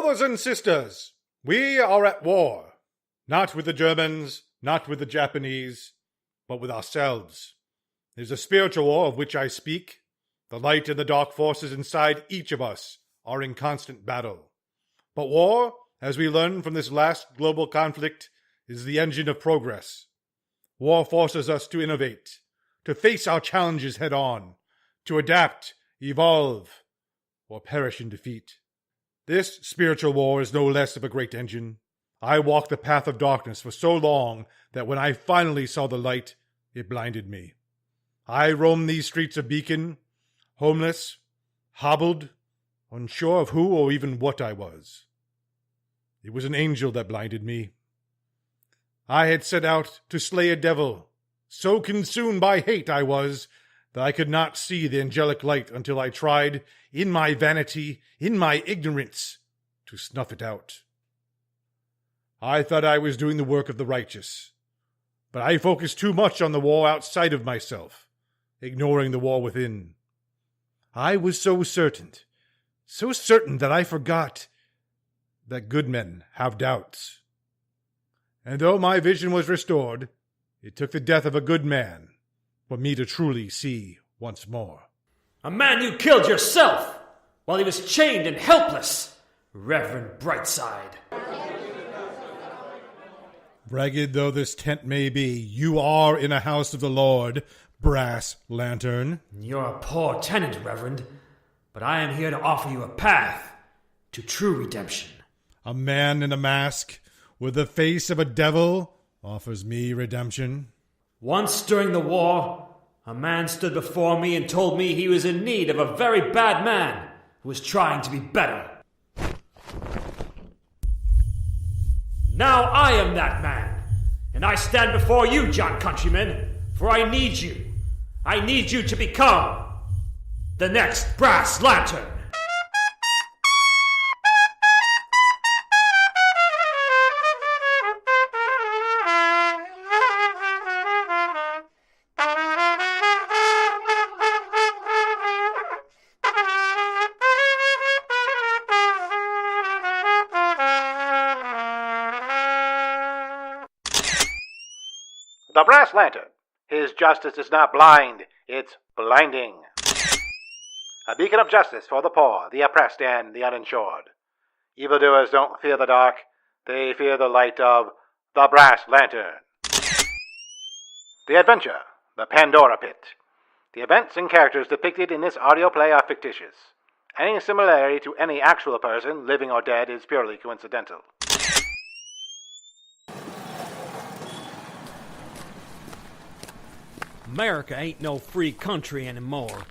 Brothers and sisters, we are at war. Not with the Germans, not with the Japanese, but with ourselves. There's a spiritual war of which I speak. The light and the dark forces inside each of us are in constant battle. But war, as we learn from this last global conflict, is the engine of progress. War forces us to innovate, to face our challenges head on, to adapt, evolve, or perish in defeat. This spiritual war is no less of a great engine. I walked the path of darkness for so long that when I finally saw the light, it blinded me. I roamed these streets of Beacon, homeless, hobbled, unsure of who or even what I was. It was an angel that blinded me. I had set out to slay a devil. So consumed by hate I was that I could not see the angelic light until I tried, in my vanity, in my ignorance, to snuff it out. I thought I was doing the work of the righteous, but I focused too much on the war outside of myself, ignoring the war within. I was so certain that I forgot that good men have doubts. And though my vision was restored, it took the death of a good man for me to truly see once more. A man you killed yourself while he was chained and helpless, Reverend Brightside. Ragged though this tent may be, you are in a house of the Lord, Brass Lantern. You're a poor tenant, Reverend, but I am here to offer you a path to true redemption. A man in a mask with the face of a devil offers me redemption. Once during the war, a man stood before me and told me he was in need of a very bad man who was trying to be better. Now I am that man, and I stand before you, John Countryman, for I need you. I need you to become the next Brass Lantern. The Brass Lantern. His justice is not blind, it's blinding. A beacon of justice for the poor, the oppressed, and the uninsured. Evildoers don't fear the dark, they fear the light of the Brass Lantern. The Adventure, the Pandora Pit. The events and characters depicted in this audio play are fictitious. Any similarity to any actual person, living or dead, is purely coincidental. America ain't no free country anymore.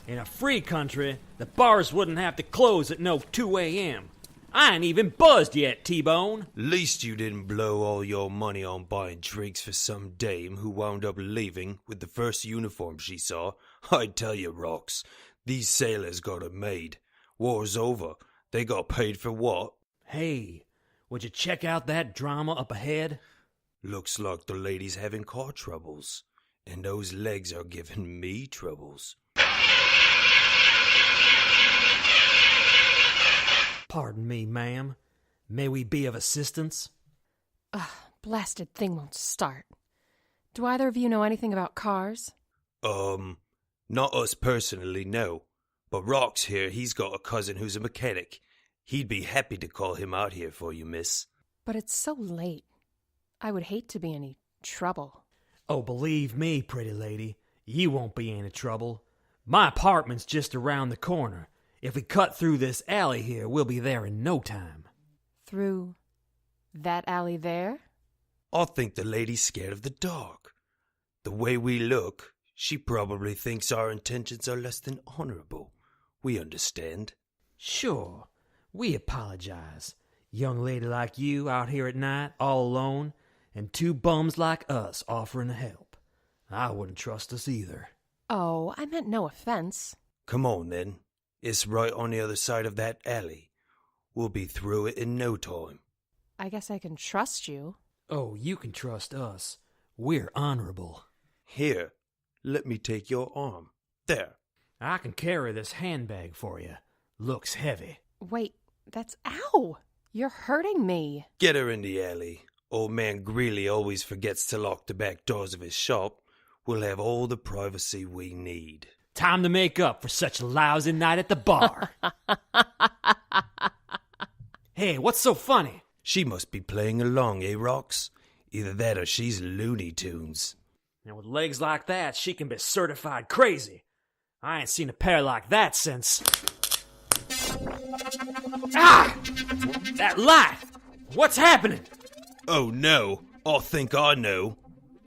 In a free country, the bars wouldn't have to close at no 2 a.m. I ain't even buzzed yet, T-Bone. Least you didn't blow all your money on buying drinks for some dame who wound up leaving with the first uniform she saw. I tell you, Rox, these sailors got it made. War's over. They got paid for what? Hey, would you check out that drama up ahead? Looks like the lady's having car troubles. And those legs are giving me troubles. Pardon me, ma'am. May we be of assistance? Blasted thing won't start. Do either of you know anything about cars? Not us personally, no. But Rox here, he's got a cousin who's a mechanic. He'd be happy to call him out here for you, miss. But it's so late. I would hate to be any trouble. Oh, believe me, pretty lady, you won't be any trouble. My apartment's just around the corner. If we cut through this alley here, we'll be there in no time. Through that alley there? I think the lady's scared of the dark. The way we look, she probably thinks our intentions are less than honorable. We understand. Sure, we apologize. Young lady like you out here at night, all alone, and two bums like us offering to help. I wouldn't trust us either. Oh, I meant no offense. Come on, then. It's right on the other side of that alley. We'll be through it in no time. I guess I can trust you. Oh, you can trust us. We're honorable. Here, let me take your arm. There. I can carry this handbag for you. Looks heavy. Wait, that's... Ow! You're hurting me. Get her in the alley. Old man Greeley always forgets to lock the back doors of his shop. We'll have all the privacy we need. Time to make up for such a lousy night at the bar. Hey, what's so funny? She must be playing along, eh, Rox? Either that or she's Looney Tunes. And with legs like that, she can be certified crazy. I ain't seen a pair like that since... Ah! That light! What's happening? Oh no, I think I know.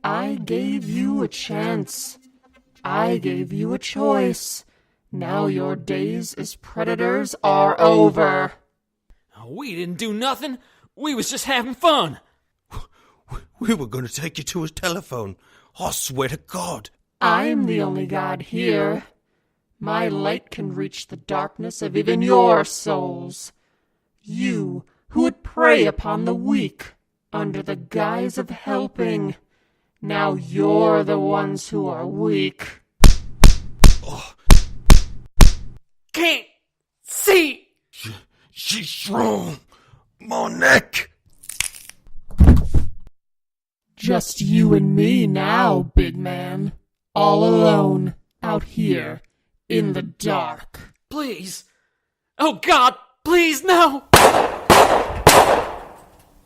I gave you a chance. I gave you a choice. Now your days as predators are over. We didn't do nothing. We was just having fun. We were going to take you to his telephone. I swear to God. I'm the only god here. My light can reach the darkness of even your souls. You who would prey upon the weak under the guise of helping. Now you're the ones who are weak. Oh. Can't see. She's strong. My neck. Just you and me now, big man. All alone, out here, in the dark. Please. Oh God, please, no.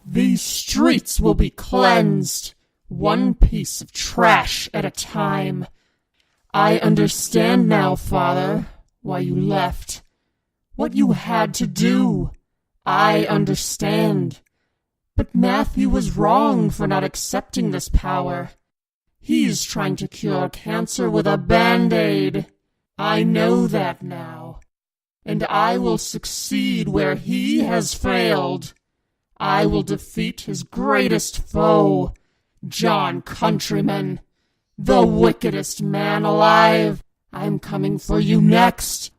These streets will be cleansed, one piece of trash at a time. I understand now, Father, why you left. What you had to do. I understand. But Matthew was wrong for not accepting this power. He's trying to cure cancer with a Band-Aid. I know that now. And I will succeed where he has failed. I will defeat his greatest foe, John Countryman, the wickedest man alive. I'm coming for you next.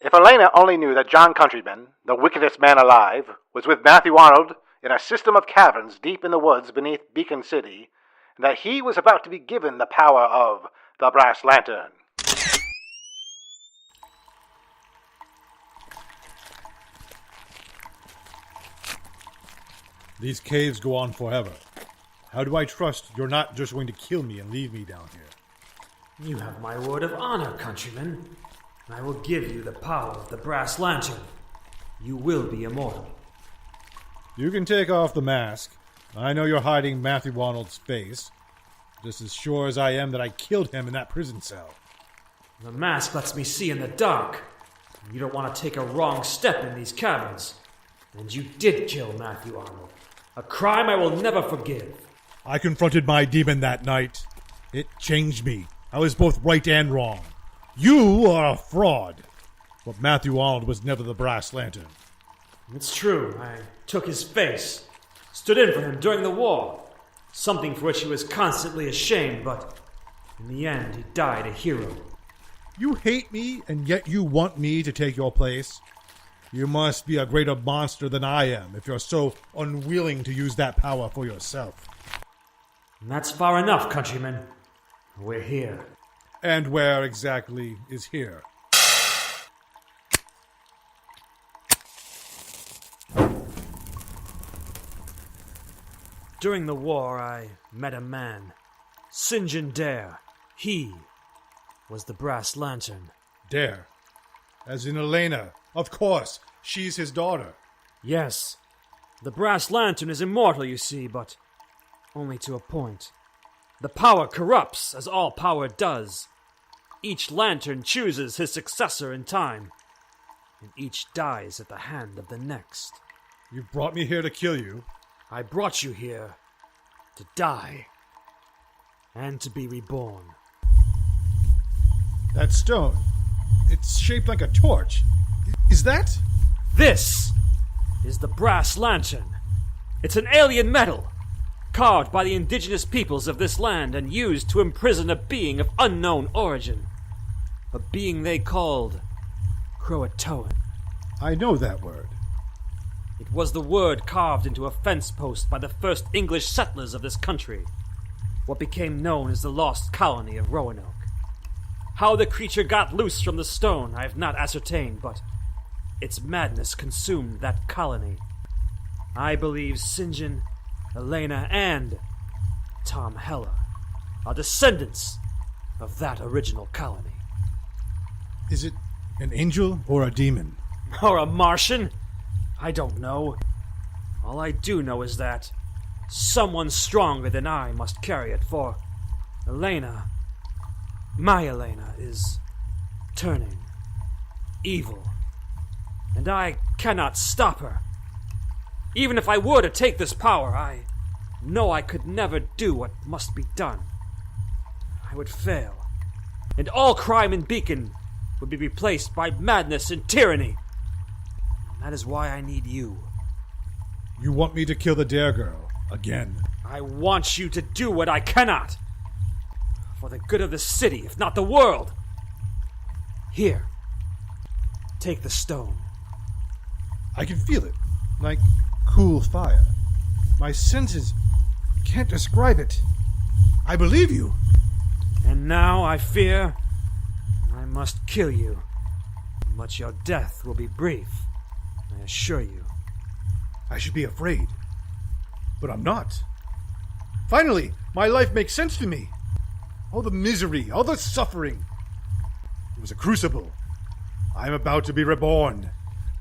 If Elaina only knew that John Countryman, the wickedest man alive, was with Matthew Arnold in a system of caverns deep in the woods beneath Beacon City, and that he was about to be given the power of the brass lantern. These caves go on forever. How do I trust you're not just going to kill me and leave me down here? You have my word of honor, Countryman. I will give you the power of the brass lantern. You will be immortal. You can take off the mask. I know you're hiding Matthew Arnold's face. Just as sure as I am that I killed him in that prison cell. The mask lets me see in the dark. You don't want to take a wrong step in these caverns. And you did kill Matthew Arnold. A crime I will never forgive. I confronted my demon that night. It changed me. I was both right and wrong. You are a fraud. But Matthew Arnold was never the brass lantern. It's true. I took his face. Stood in for him during the war. Something for which he was constantly ashamed, but in the end he died a hero. You hate me, and yet you want me to take your place? You must be a greater monster than I am if you're so unwilling to use that power for yourself. And that's far enough, Countryman. We're here. And where exactly is here? During the war, I met a man, Elaina Dare. He was the brass lantern. Dare. As in Elaina. Of course, she's his daughter. Yes. The brass lantern is immortal, you see, but only to a point. The power corrupts, as all power does. Each lantern chooses his successor in time, and each dies at the hand of the next. You brought me here to kill you. I brought you here to die and to be reborn. That stone, it's shaped like a torch. Is that? This is the brass lantern. It's an alien metal, carved by the indigenous peoples of this land and used to imprison a being of unknown origin. A being they called Croatoan. I know that word. It was the word carved into a fence post by the first English settlers of this country, what became known as the lost colony of Roanoke. How the creature got loose from the stone I have not ascertained, but its madness consumed that colony. I believe St. John, Elaina, and Tom Heller are descendants of that original colony. Is it an angel or a demon? Or a Martian? I don't know. All I do know is that someone stronger than I must carry it, for Elaina, my Elaina, is turning evil, and I cannot stop her. Even if I were to take this power, I know I could never do what must be done. I would fail, and all crime in Beacon would be replaced by madness and tyranny. And that is why I need you. You want me to kill the Dare girl again? I want you to do what I cannot. For the good of the city, if not the world. Here. Take the stone. I can feel it, like cool fire. My senses can't describe it. I believe you. And now I fear I must kill you. But your death will be brief, I assure you. I should be afraid, but I'm not. Finally, my life makes sense to me. All the misery, all the suffering. It was a crucible. I am about to be reborn,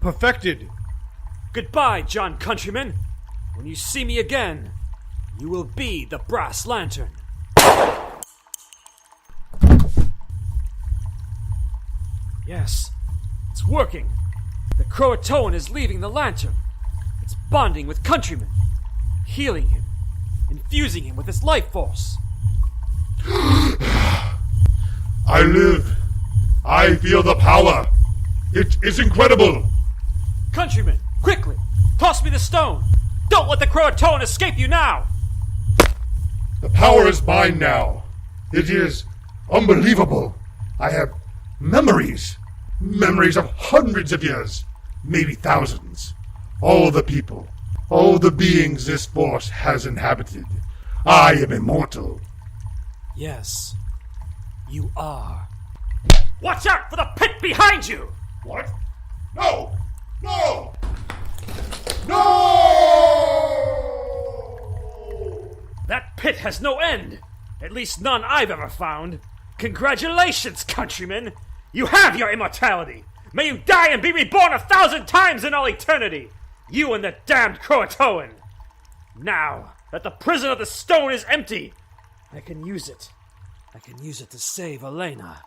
perfected. Goodbye, John Countryman. When you see me again, you will be the brass lantern. Yes, it's working. The Croatoan is leaving the lantern. It's bonding with Countryman, healing him, infusing him with its life force. I live. I feel the power. It is incredible. Countryman, quickly, toss me the stone. Don't let the Croatoan escape you now. The power is mine now. It is unbelievable. I have memories. Memories of hundreds of years, maybe thousands. All the people, all the beings this force has inhabited. I am immortal. Yes, you are. Watch out for the pit behind you! What? No! No! No! That pit has no end. At least none I've ever found. Congratulations, Countryman! You have your immortality! May you die and be reborn 1,000 times in all eternity! You and the damned Croatoan! Now that the prison of the stone is empty, I can use it. I can use it to save Elaina.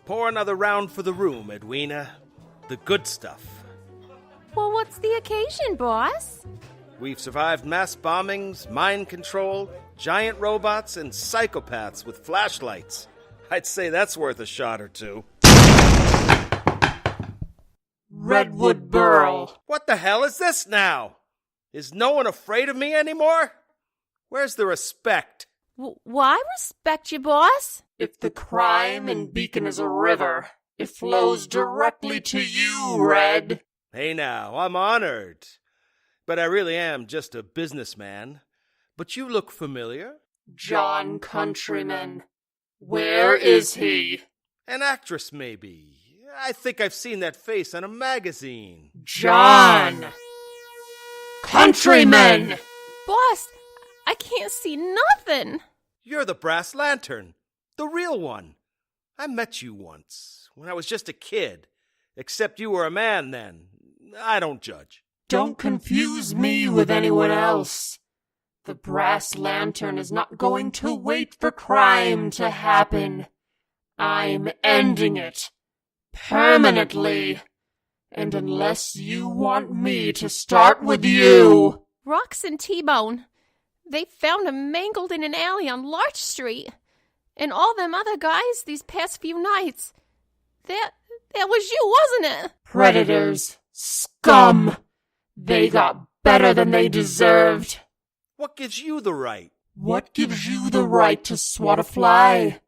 Pour another round for the room, Edwina. The good stuff. Well, what's the occasion, boss? We've survived mass bombings, mind control, giant robots, and psychopaths with flashlights. I'd say that's worth a shot or two. Redwood Burl. What the hell is this now? Is no one afraid of me anymore? Where's the respect? Why respect you, boss? If the crime in Beacon is a river, it flows directly to you, Red. Hey now, I'm honored. But I really am just a businessman. But you look familiar. John Countryman. Where is he? An actress, maybe. I think I've seen that face on a magazine. John! Countryman! Boss, I can't see nothing. You're the brass lantern. The real one. I met you once, when I was just a kid. Except you were a man then. I don't judge. Don't confuse me with anyone else. The brass lantern is not going to wait for crime to happen. I'm ending it. Permanently. And unless you want me to start with you... Rox and T-Bone, They found him mangled in an alley on Larch Street. And all them other guys these past few nights. That was you, wasn't it? Predators. Scum. They got better than they deserved. What gives you the right? What gives you the right to swat a fly?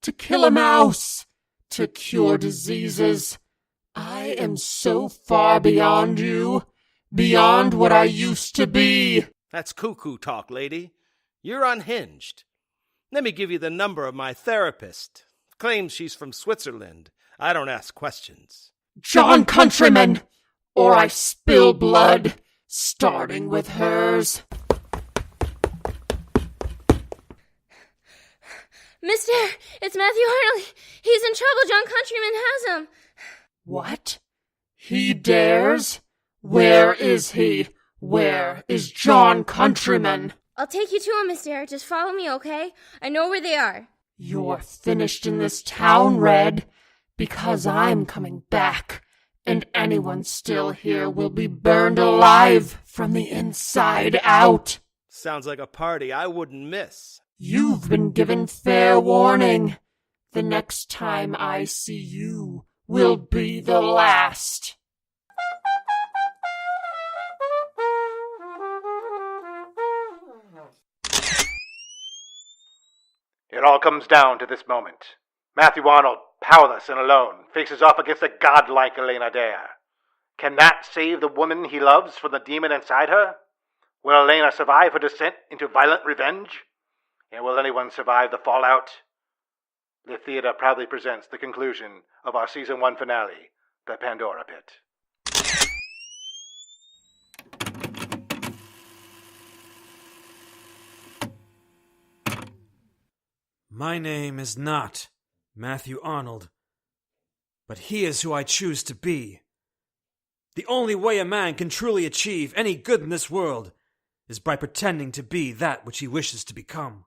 To kill a mouse? To cure diseases? I am so far beyond you. Beyond what I used to be. That's cuckoo talk, lady. You're unhinged. Let me give you the number of my therapist. Claims she's from Switzerland. I don't ask questions. John Countryman, or I spill blood, starting with hers. Mister, it's Matthew Arnold. He's in trouble. John Countryman has him. What? He dares? Where is he? Where is John Countryman? I'll take you to him, Miss Dare. Just follow me, okay? I know where they are. You're finished in this town, Red, because I'm coming back, and anyone still here will be burned alive from the inside out. Sounds like a party I wouldn't miss. You've been given fair warning. The next time I see you will be the last. It all comes down to this moment. Matthew Arnold, powerless and alone, faces off against a godlike Elaina Dare. Can that save the woman he loves from the demon inside her? Will Elaina survive her descent into violent revenge? And will anyone survive the fallout? The theater proudly presents the conclusion of our Season 1 finale, The Pandora Pit. My name is not Matthew Arnold, but he is who I choose to be. The only way a man can truly achieve any good in this world is by pretending to be that which he wishes to become.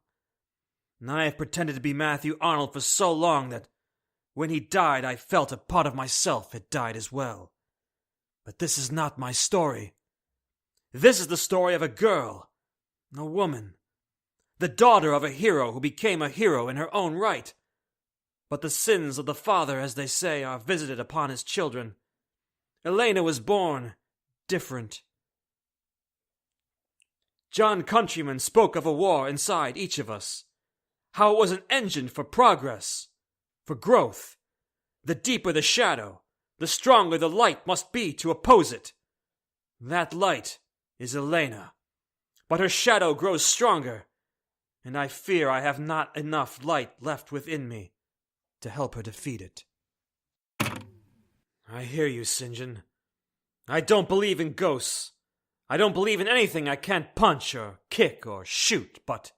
And I have pretended to be Matthew Arnold for so long that when he died, I felt a part of myself had died as well. But this is not my story. This is the story of a girl, a woman, the daughter of a hero who became a hero in her own right. But the sins of the father, as they say, are visited upon his children. Elaina was born different. John Countryman spoke of a war inside each of us, how it was an engine for progress, for growth. The deeper the shadow, the stronger the light must be to oppose it. That light is Elaina, but her shadow grows stronger, and I fear I have not enough light left within me to help her defeat it. I hear you, St. John. I don't believe in ghosts. I don't believe in anything I can't punch or kick or shoot, but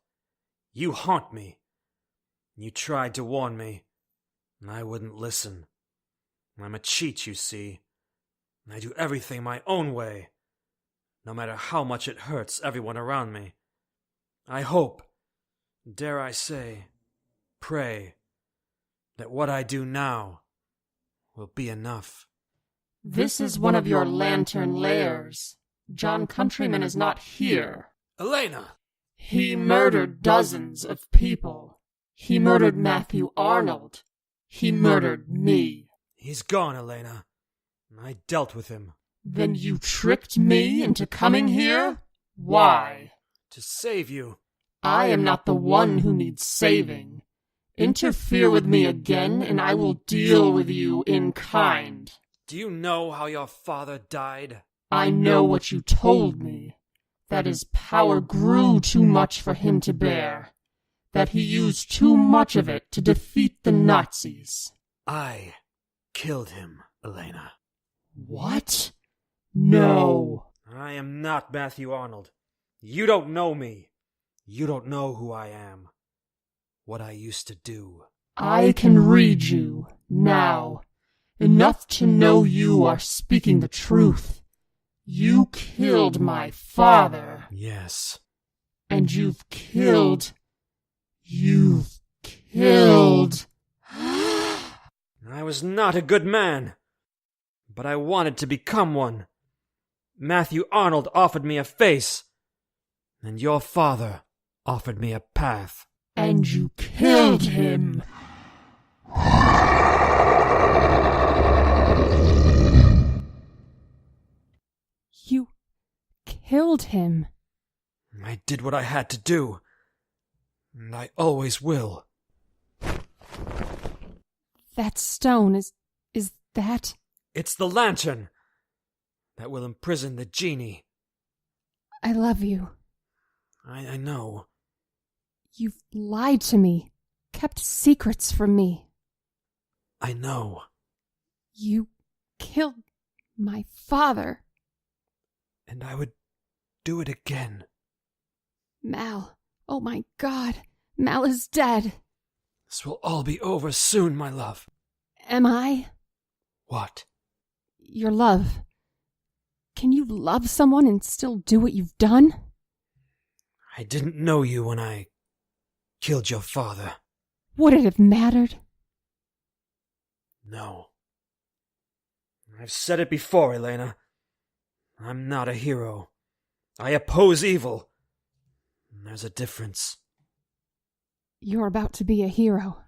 you haunt me. You tried to warn me, and I wouldn't listen. I'm a cheat, you see, and I do everything my own way, no matter how much it hurts everyone around me. I hope, dare I say, pray, that what I do now will be enough. This is one of your lantern lairs. John Countryman is not here. Elaina! He murdered dozens of people. He murdered Matthew Arnold. He murdered me. He's gone, Elaina. I dealt with him. Then you tricked me into coming here? Why? To save you. I am not the one who needs saving. Interfere with me again, and I will deal with you in kind. Do you know how your father died? I know what you told me. That his power grew too much for him to bear. That he used too much of it to defeat the Nazis. I killed him, Elaina. What? No. I am not Matthew Arnold. You don't know me. You don't know who I am. What I used to do. I can read you, now. Enough to know you are speaking the truth. You killed my father. Yes. And you've killed... I was not a good man, but I wanted to become one. Matthew Arnold offered me a face, And your father offered me a path. And you killed him. You killed him. I did what I had to do. And I always will. That stone is that? It's the lantern that will imprison the genie. I love you. I know. You've lied to me, kept secrets from me. I know. You killed my father. And I would do it again. Mal. Oh my God. Mal is dead. This will all be over soon, my love. Am I? What? Your love. Can you love someone and still do what you've done? I didn't know you when I killed your father. Would it have mattered? No. I've said it before, Elaina. I'm not a hero. I oppose evil. There's a difference. You're about to be a hero.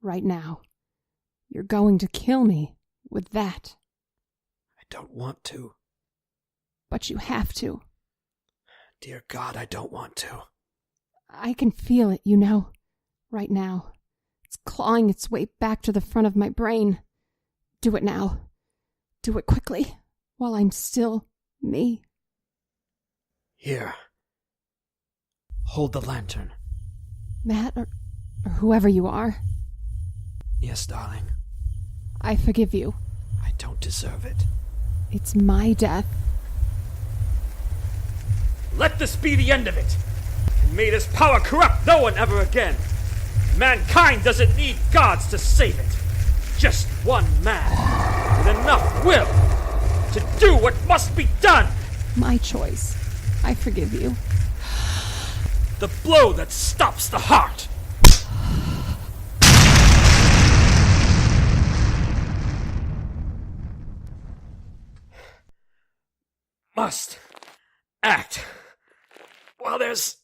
Right now. You're going to kill me with that. I don't want to. But you have to. Dear God, I don't want to. I can feel it, you know. Right now. It's clawing its way back to the front of my brain. Do it now. Do it quickly, while I'm still me. Here. Hold the lantern. Matt, or whoever you are. Yes, darling. I forgive you. I don't deserve it. It's my death. Let this be the end of it. And may this power corrupt no one ever again. Mankind doesn't need gods to save it. Just one man with enough will to do what must be done. My choice. I forgive you. The blow that stops the heart. Must act while there's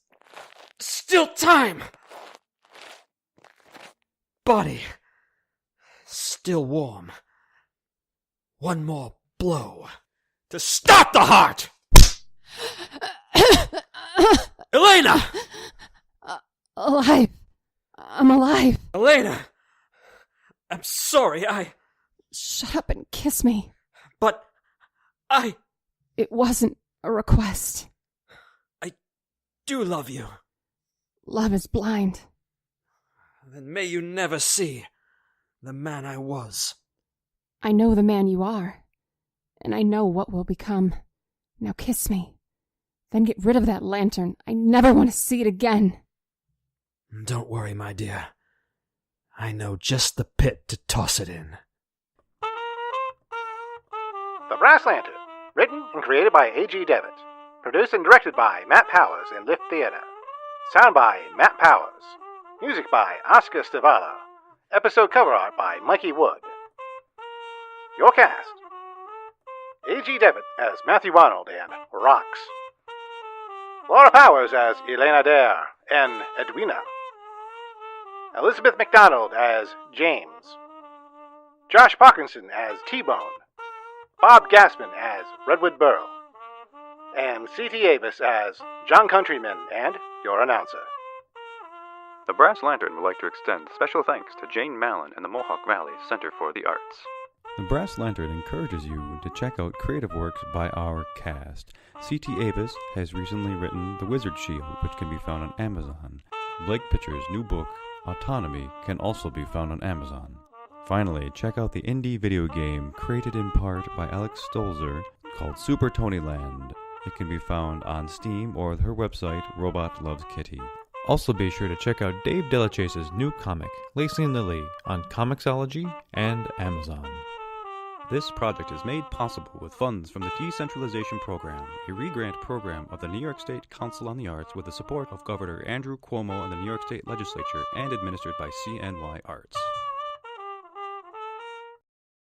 still time. Body still warm. One more blow to stop the heart. Elaina! Alive. I'm alive. Elaina! I'm sorry, Shut up and kiss me. But It wasn't a request. I do love you. Love is blind. Then may you never see the man I was. I know the man you are. And I know what will become. Now kiss me. Then get rid of that lantern. I never want to see it again. Don't worry, my dear. I know just the pit to toss it in. The Brass Lantern. Written and created by A.G. Devitt. Produced and directed by Matt Powers in Lift Theater. Sound by Matt Powers. Music by Oscar Stavala. Episode cover art by Mikey Wood. Your cast. A.G. Devitt as Matthew Arnold and Rocks. Laura Powers as Elaina Dare and Edwina. Elizabeth McDonald as James. Josh Parkinson as T-Bone. Bob Gassman as Redwood Burrow. And C.T. Avis as John Countryman and your announcer. The Brass Lantern would like to extend special thanks to Jane Mallon and the Mohawk Valley Center for the Arts. The Brass Lantern encourages you to check out creative works by our cast. C.T. Avis has recently written The Wizard Shield, which can be found on Amazon. Blake Pitcher's new book, Autonomy, can also be found on Amazon. Finally, check out the indie video game created in part by Alex Stolzer called Super Tony Land. It can be found on Steam or her website, Robot Loves Kitty. Also be sure to check out Dave Delachase's new comic, Lacey and Lily, on Comixology and Amazon. This project is made possible with funds from the Decentralization Program, a re-grant program of the New York State Council on the Arts with the support of Governor Andrew Cuomo and the New York State Legislature and administered by CNY Arts.